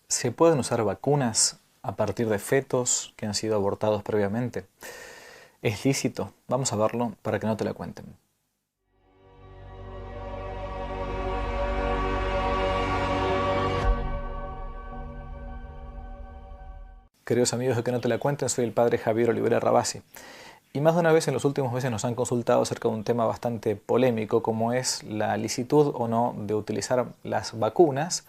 ¿Se pueden usar vacunas a partir de fetos que han sido abortados previamente? ¿Es lícito? Vamos a verlo para que no te la cuenten. Queridos amigos de Que no te la cuenten, soy el padre Javier Olivera Rabasi. Y más de una vez en los últimos meses nos han consultado acerca de un tema bastante polémico, como es la licitud o no de utilizar las vacunas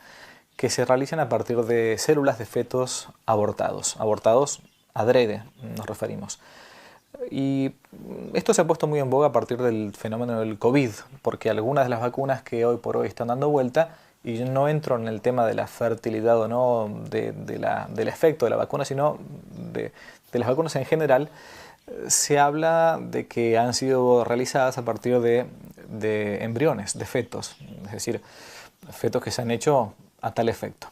que se realizan a partir de células de fetos abortados. Abortados adrede, nos referimos. Y esto se ha puesto muy en boga a partir del fenómeno del COVID, porque algunas de las vacunas que hoy por hoy están dando vuelta, y yo no entro en el tema de la fertilidad o no del efecto de la vacuna, sino de las vacunas en general, se habla de que han sido realizadas a partir de embriones, de fetos, es decir, fetos que se han hecho a tal efecto.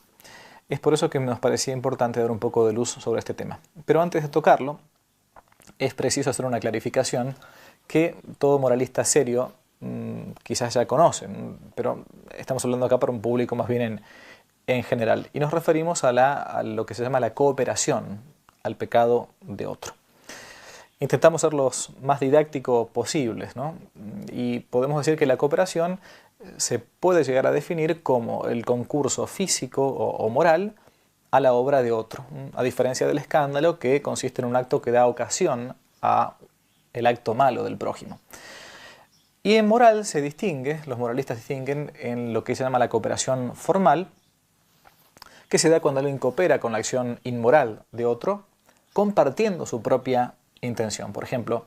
Es por eso que nos parecía importante dar un poco de luz sobre este tema. Pero antes de tocarlo, es preciso hacer una clarificación que todo moralista serio quizás ya conoce, pero estamos hablando acá para un público más bien en general. Y nos referimos a lo que se llama la cooperación, al pecado de otro. Intentamos ser los más didácticos posibles, ¿no? Y podemos decir que la cooperación se puede llegar a definir como el concurso físico o moral a la obra de otro, a diferencia del escándalo, que consiste en un acto que da ocasión a el acto malo del prójimo. Y en moral se distingue, los moralistas distinguen en lo que se llama la cooperación formal, que se da cuando alguien coopera con la acción inmoral de otro, compartiendo su propia intención. Por ejemplo,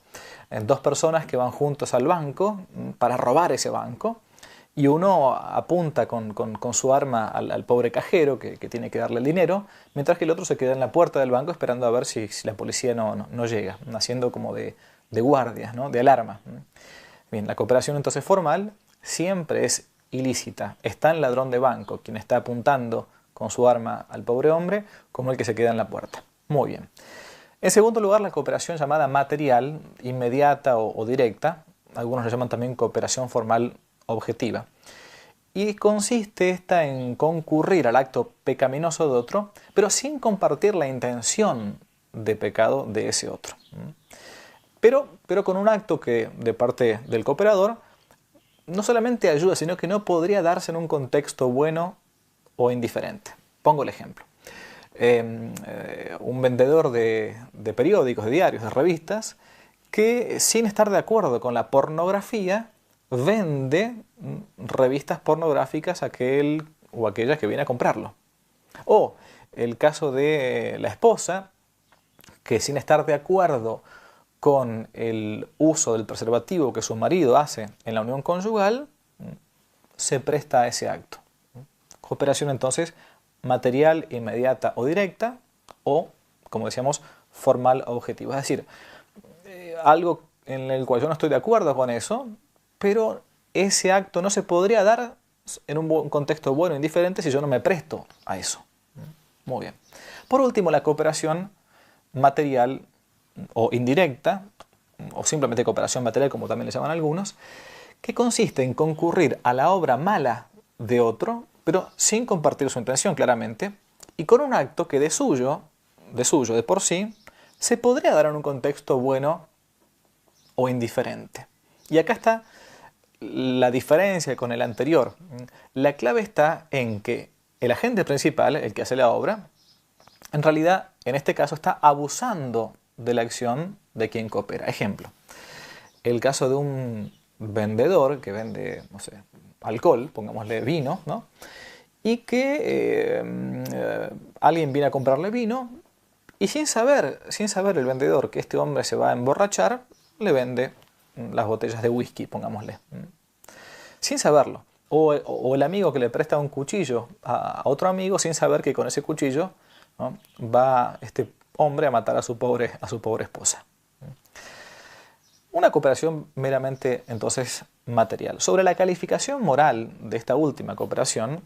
dos personas que van juntos al banco para robar ese banco, y uno apunta con su arma al pobre cajero que tiene que darle el dinero, mientras que el otro se queda en la puerta del banco esperando a ver si la policía no llega, haciendo como de guardia, ¿no? De alarma. Bien, la cooperación entonces formal siempre es ilícita. Es tan el ladrón de banco quien está apuntando con su arma al pobre hombre como el que se queda en la puerta. Muy bien. En segundo lugar, la cooperación llamada material, inmediata o directa, algunos lo llaman también cooperación formal objetiva, y consiste esta en concurrir al acto pecaminoso de otro, pero sin compartir la intención de pecado de ese otro. Pero con un acto que de parte del cooperador no solamente ayuda, sino que no podría darse en un contexto bueno o indiferente. Pongo el ejemplo. Un vendedor de periódicos, de diarios, de revistas, que sin estar de acuerdo con la pornografía, vende revistas pornográficas a aquel o aquella que viene a comprarlo. O el caso de la esposa, que sin estar de acuerdo con el uso del preservativo que su marido hace en la unión conyugal, se presta a ese acto. Cooperación entonces material, inmediata o directa, o, como decíamos, formal o objetiva. Es decir, algo en el cual yo no estoy de acuerdo con eso, pero ese acto no se podría dar en un contexto bueno o indiferente si yo no me presto a eso. Muy bien. Por último, la cooperación material o indirecta, o simplemente cooperación material, como también le llaman algunos, que consiste en concurrir a la obra mala de otro, pero sin compartir su intención claramente, y con un acto que de suyo, de por sí, se podría dar en un contexto bueno o indiferente. Y acá está la diferencia con el anterior. La clave está en que el agente principal, el que hace la obra, en realidad, en este caso, está abusando de la acción de quien coopera. Ejemplo, el caso de un vendedor que vende, no sé, alcohol, pongámosle vino, ¿no? Y que alguien viene a comprarle vino y sin saber el vendedor que este hombre se va a emborrachar, le vende las botellas de whisky, pongámosle. Sin saberlo. O el amigo que le presta un cuchillo a otro amigo sin saber que con ese cuchillo, ¿no?, va este hombre a matar a su pobre esposa. Una cooperación meramente, entonces, material. Sobre la calificación moral de esta última cooperación,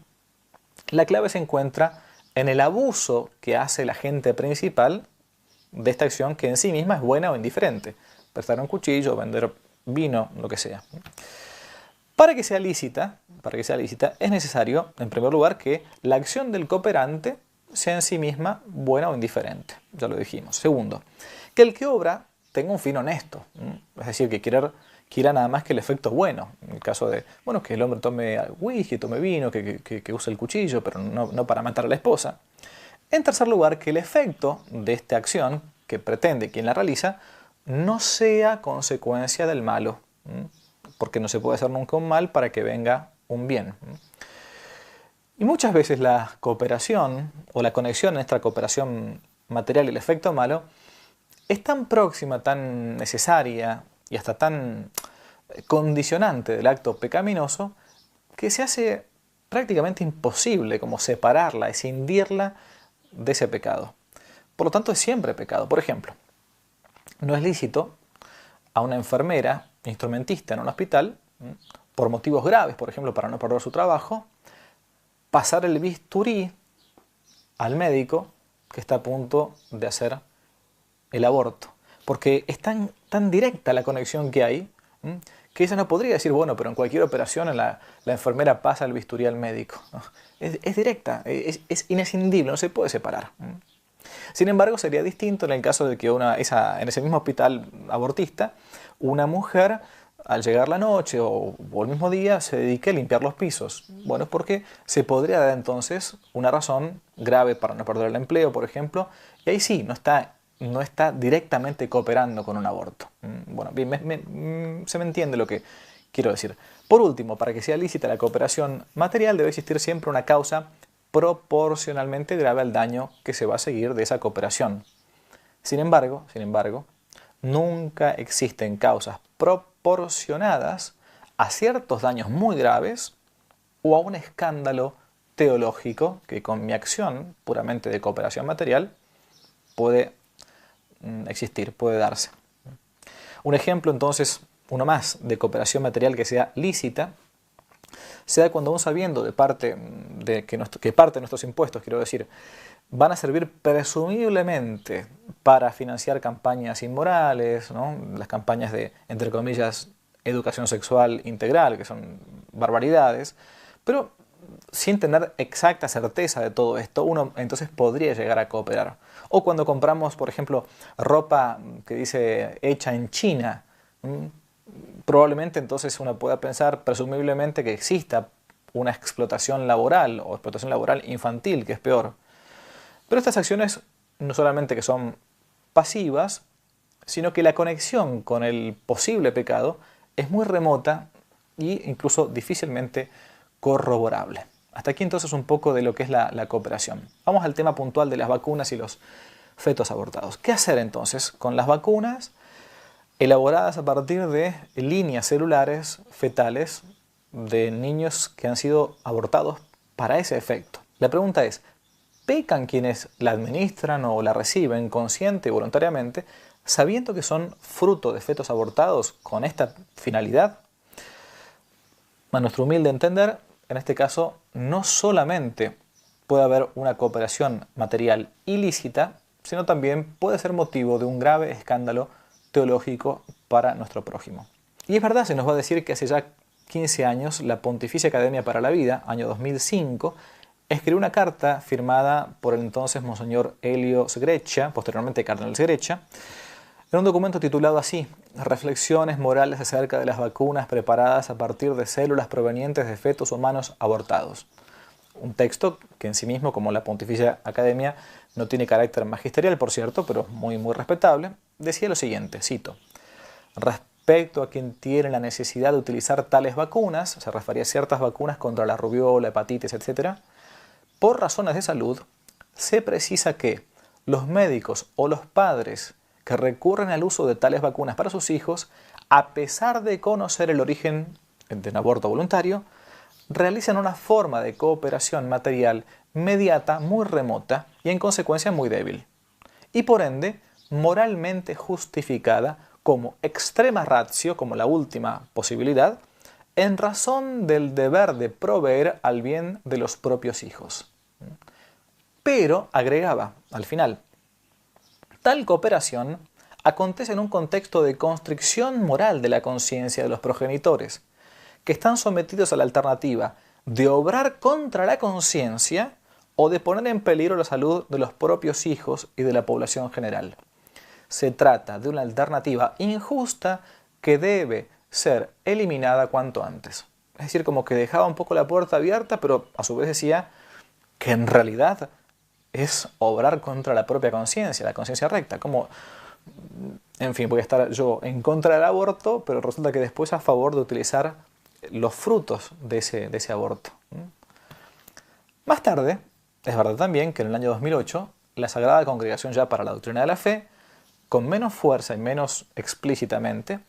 la clave se encuentra en el abuso que hace el agente principal de esta acción, que en sí misma es buena o indiferente. Prestar un cuchillo, vender vino, lo que sea. Para que sea lícita, es necesario, en primer lugar, que la acción del cooperante sea en sí misma buena o indiferente, ya lo dijimos. Segundo, que el que obra tenga un fin honesto, es decir, que quiera nada más que el efecto bueno. En el caso de, bueno, que el hombre tome whisky, tome vino, que use el cuchillo, pero no para matar a la esposa. En tercer lugar, que el efecto de esta acción que pretende quien la realiza no sea consecuencia del malo, porque no se puede hacer nunca un mal para que venga un bien. Y muchas veces la cooperación o la conexión entre la cooperación material y el efecto malo es tan próxima, tan necesaria y hasta tan condicionante del acto pecaminoso que se hace prácticamente imposible como separarla, escindirla de ese pecado. Por lo tanto, es siempre pecado. Por ejemplo, no es lícito a una enfermera, instrumentista en un hospital, por motivos graves, por ejemplo, para no perder su trabajo, pasar el bisturí al médico que está a punto de hacer el aborto. Porque es tan directa la conexión que hay, que ella no podría decir, bueno, pero en cualquier operación la enfermera pasa el bisturí al médico. No, es directa, es inescindible, no se puede separar. Sin embargo, sería distinto en el caso de que en ese mismo hospital abortista, una mujer al llegar la noche o el mismo día se dedique a limpiar los pisos. Bueno, es porque se podría dar entonces una razón grave para no perder el empleo, por ejemplo, y ahí sí, no está directamente cooperando con un aborto. Bueno, bien, se me entiende lo que quiero decir. Por último, para que sea lícita la cooperación material debe existir siempre una causa proporcionalmente grave al daño que se va a seguir de esa cooperación. Sin embargo, nunca existen causas proporcionadas a ciertos daños muy graves o a un escándalo teológico que con mi acción puramente de cooperación material puede existir, puede darse. Un ejemplo entonces, uno más, de cooperación material que sea lícita, se da cuando aún sabiendo que parte de nuestros impuestos, quiero decir, van a servir presumiblemente para financiar campañas inmorales, ¿no? Las campañas de, entre comillas, educación sexual integral, que son barbaridades, pero sin tener exacta certeza de todo esto, uno entonces podría llegar a cooperar. O cuando compramos, por ejemplo, ropa que dice hecha en China, probablemente entonces uno pueda pensar presumiblemente que exista una explotación laboral o explotación laboral infantil, que es peor. Pero estas acciones no solamente que son pasivas, sino que la conexión con el posible pecado es muy remota e incluso difícilmente corroborable. Hasta aquí entonces un poco de lo que es la cooperación. Vamos al tema puntual de las vacunas y los fetos abortados. ¿Qué hacer entonces con las vacunas elaboradas a partir de líneas celulares fetales de niños que han sido abortados para ese efecto? La pregunta es, ¿pecan quienes la administran o la reciben consciente y voluntariamente sabiendo que son fruto de fetos abortados con esta finalidad? A nuestro humilde entender, en este caso, no solamente puede haber una cooperación material ilícita, sino también puede ser motivo de un grave escándalo teológico para nuestro prójimo. Y es verdad, se nos va a decir que hace ya 15 años la Pontificia Academia para la Vida, año 2005, escribió una carta firmada por el entonces Monseñor Elio Segreccia, posteriormente Cardenal Segreccia, en un documento titulado así, Reflexiones morales acerca de las vacunas preparadas a partir de células provenientes de fetos humanos abortados. Un texto que en sí mismo, como la Pontificia Academia, no tiene carácter magisterial, por cierto, pero muy respetable, decía lo siguiente, cito, respecto a quien tiene la necesidad de utilizar tales vacunas, se refería a ciertas vacunas contra la rubiola, hepatitis, etc., por razones de salud, se precisa que los médicos o los padres que recurren al uso de tales vacunas para sus hijos, a pesar de conocer el origen de un aborto voluntario, realizan una forma de cooperación material mediata muy remota y en consecuencia muy débil, y por ende moralmente justificada como extrema ratio, como la última posibilidad, en razón del deber de proveer al bien de los propios hijos. Pero, agregaba al final, tal cooperación acontece en un contexto de constricción moral de la conciencia de los progenitores, que están sometidos a la alternativa de obrar contra la conciencia o de poner en peligro la salud de los propios hijos y de la población general. Se trata de una alternativa injusta que debe ser eliminada cuanto antes. Es decir, como que dejaba un poco la puerta abierta, pero a su vez decía que en realidad es obrar contra la propia conciencia, la conciencia recta. Como, en fin, voy a estar yo en contra del aborto, pero resulta que después a favor de utilizar los frutos de ese aborto. Más tarde, es verdad también que en el año 2008, la Sagrada Congregación ya para la Doctrina de la Fe, con menos fuerza y menos explícitamente,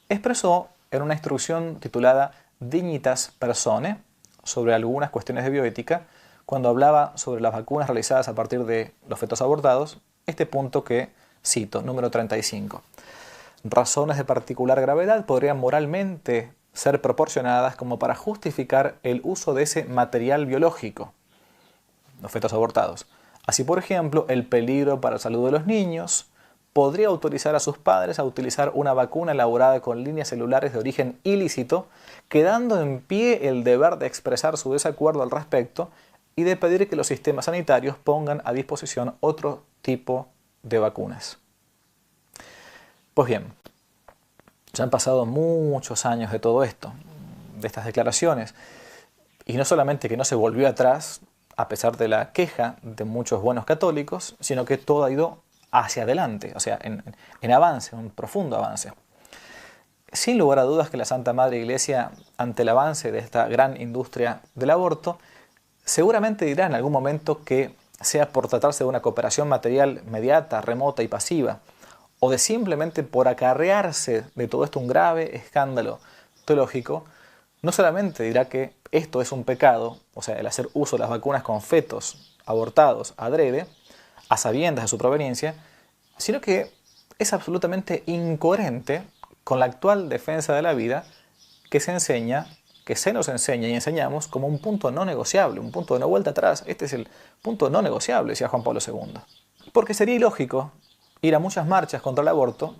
expresó en una instrucción titulada Dignitas Personae sobre algunas cuestiones de bioética, cuando hablaba sobre las vacunas realizadas a partir de los fetos abortados, este punto que cito, número 35. Razones de particular gravedad podrían moralmente ser proporcionadas como para justificar el uso de ese material biológico, los fetos abortados. Así, por ejemplo, el peligro para la salud de los niños podría autorizar a sus padres a utilizar una vacuna elaborada con líneas celulares de origen ilícito, quedando en pie el deber de expresar su desacuerdo al respecto y de pedir que los sistemas sanitarios pongan a disposición otro tipo de vacunas. Pues bien, ya han pasado muchos años de todo esto, de estas declaraciones, y no solamente que no se volvió atrás, a pesar de la queja de muchos buenos católicos, sino que todo ha ido hacia adelante, o sea, en avance, un profundo avance. Sin lugar a dudas que la Santa Madre Iglesia, ante el avance de esta gran industria del aborto, seguramente dirá en algún momento que sea por tratarse de una cooperación material inmediata, remota y pasiva, o de simplemente por acarrearse de todo esto un grave escándalo teológico, no solamente dirá que esto es un pecado, o sea, el hacer uso de las vacunas con fetos abortados adrede, a sabiendas de su proveniencia, sino que es absolutamente incoherente con la actual defensa de la vida que se nos enseña y enseñamos como un punto no negociable, un punto de no vuelta atrás. Este es el punto no negociable, decía Juan Pablo II. Porque sería ilógico ir a muchas marchas contra el aborto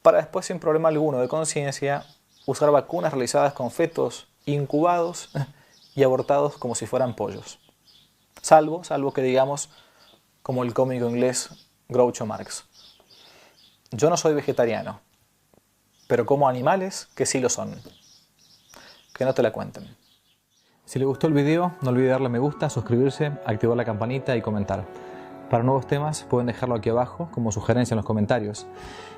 para después, sin problema alguno de conciencia, usar vacunas realizadas con fetos incubados y abortados como si fueran pollos. Salvo que digamos, como el cómico inglés Groucho Marx: yo no soy vegetariano, pero como animales que sí lo son. Que no te la cuenten. Si les gustó el video, no olviden darle me gusta, suscribirse, activar la campanita y comentar. Para nuevos temas pueden dejarlo aquí abajo como sugerencia en los comentarios.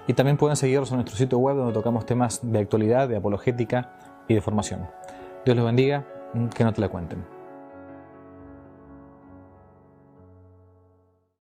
Y también pueden seguirnos en nuestro sitio web donde tocamos temas de actualidad, de apologética y de formación. Dios los bendiga, que no te la cuenten.